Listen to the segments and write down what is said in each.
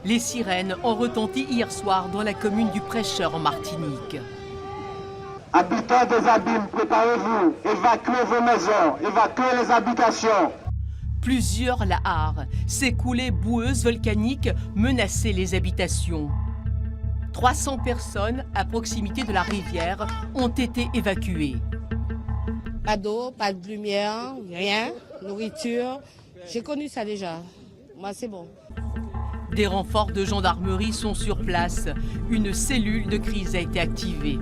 Les sirènes ont retenti hier soir dans la commune du Prêcheur en Martinique. Habitants des abîmes, préparez-vous, évacuez vos maisons, évacuez les habitations. Plusieurs lahares, ces coulées boueuses volcaniques menaçaient les habitations. 300 personnes à proximité de la rivière ont été évacuées. Pas d'eau, pas de lumière, rien, nourriture. J'ai connu ça déjà. Moi, c'est bon. Des renforts de gendarmerie sont sur place. Une cellule de crise a été activée.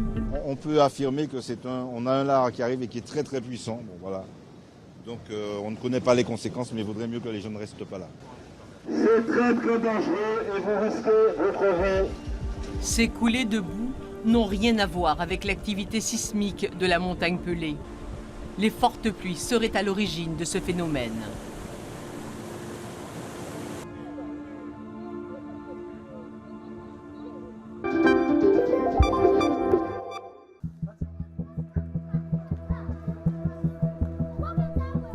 On peut affirmer que on a un lahar qui arrive et qui est très très puissant. Bon, voilà. Donc on ne connaît pas les conséquences, mais il vaudrait mieux que les gens ne restent pas là. C'est très très dangereux et vous risquez votre vie. Ces coulées de boue n'ont rien à voir avec l'activité sismique de la montagne Pelée. Les fortes pluies seraient à l'origine de ce phénomène.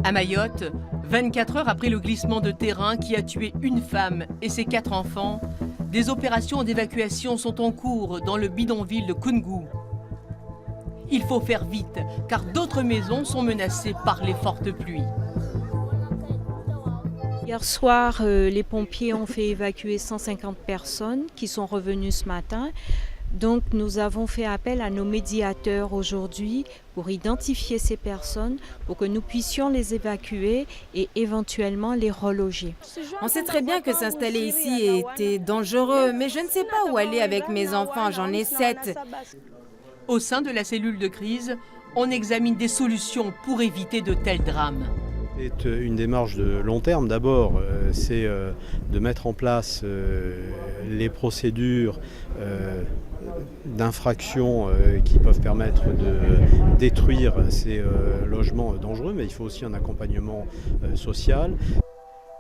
À Mayotte, 24 heures après le glissement de terrain qui a tué une femme et ses 4 enfants, des opérations d'évacuation sont en cours dans le bidonville de Koungou. Il faut faire vite, car d'autres maisons sont menacées par les fortes pluies. Hier soir, les pompiers ont fait évacuer 150 personnes qui sont revenues ce matin. Donc nous avons fait appel à nos médiateurs aujourd'hui pour identifier ces personnes, pour que nous puissions les évacuer et éventuellement les reloger. On sait très bien que s'installer ici était dangereux, mais je ne sais pas où aller avec mes enfants, j'en ai 7. Au sein de la cellule de crise, on examine des solutions pour éviter de tels drames. C'est une démarche de long terme. D'abord, c'est de mettre en place les procédures d'infraction qui peuvent permettre de détruire ces logements dangereux, mais il faut aussi un accompagnement social.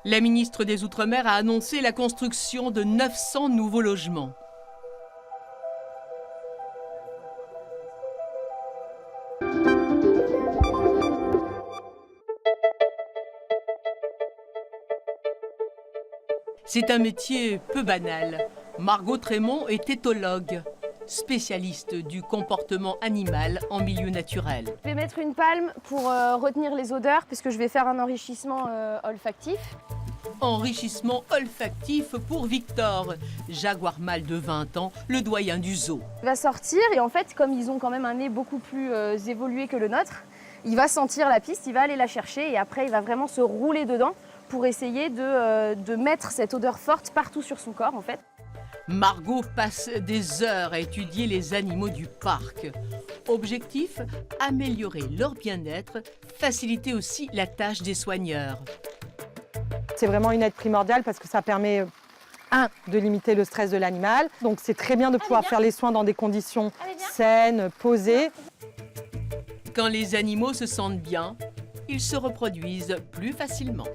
La ministre des Outre-mer a annoncé la construction de 900 nouveaux logements. C'est un métier peu banal. Margot Trémont est éthologue, spécialiste du comportement animal en milieu naturel. Je vais mettre une palme pour retenir les odeurs puisque je vais faire un enrichissement olfactif. Enrichissement olfactif pour Victor, jaguar mâle de 20 ans, le doyen du zoo. Il va sortir et en fait, comme ils ont quand même un nez beaucoup plus évolué que le nôtre, il va sentir la piste, il va aller la chercher et après il va vraiment se rouler dedans pour essayer de mettre cette odeur forte partout sur son corps en fait. Margot passe des heures à étudier les animaux du parc. Objectif, améliorer leur bien-être, faciliter aussi la tâche des soigneurs. C'est vraiment une aide primordiale parce que ça permet, de limiter le stress de l'animal. Donc c'est très bien de pouvoir faire les soins dans des conditions saines, posées. Quand les animaux se sentent bien, ils se reproduisent plus facilement.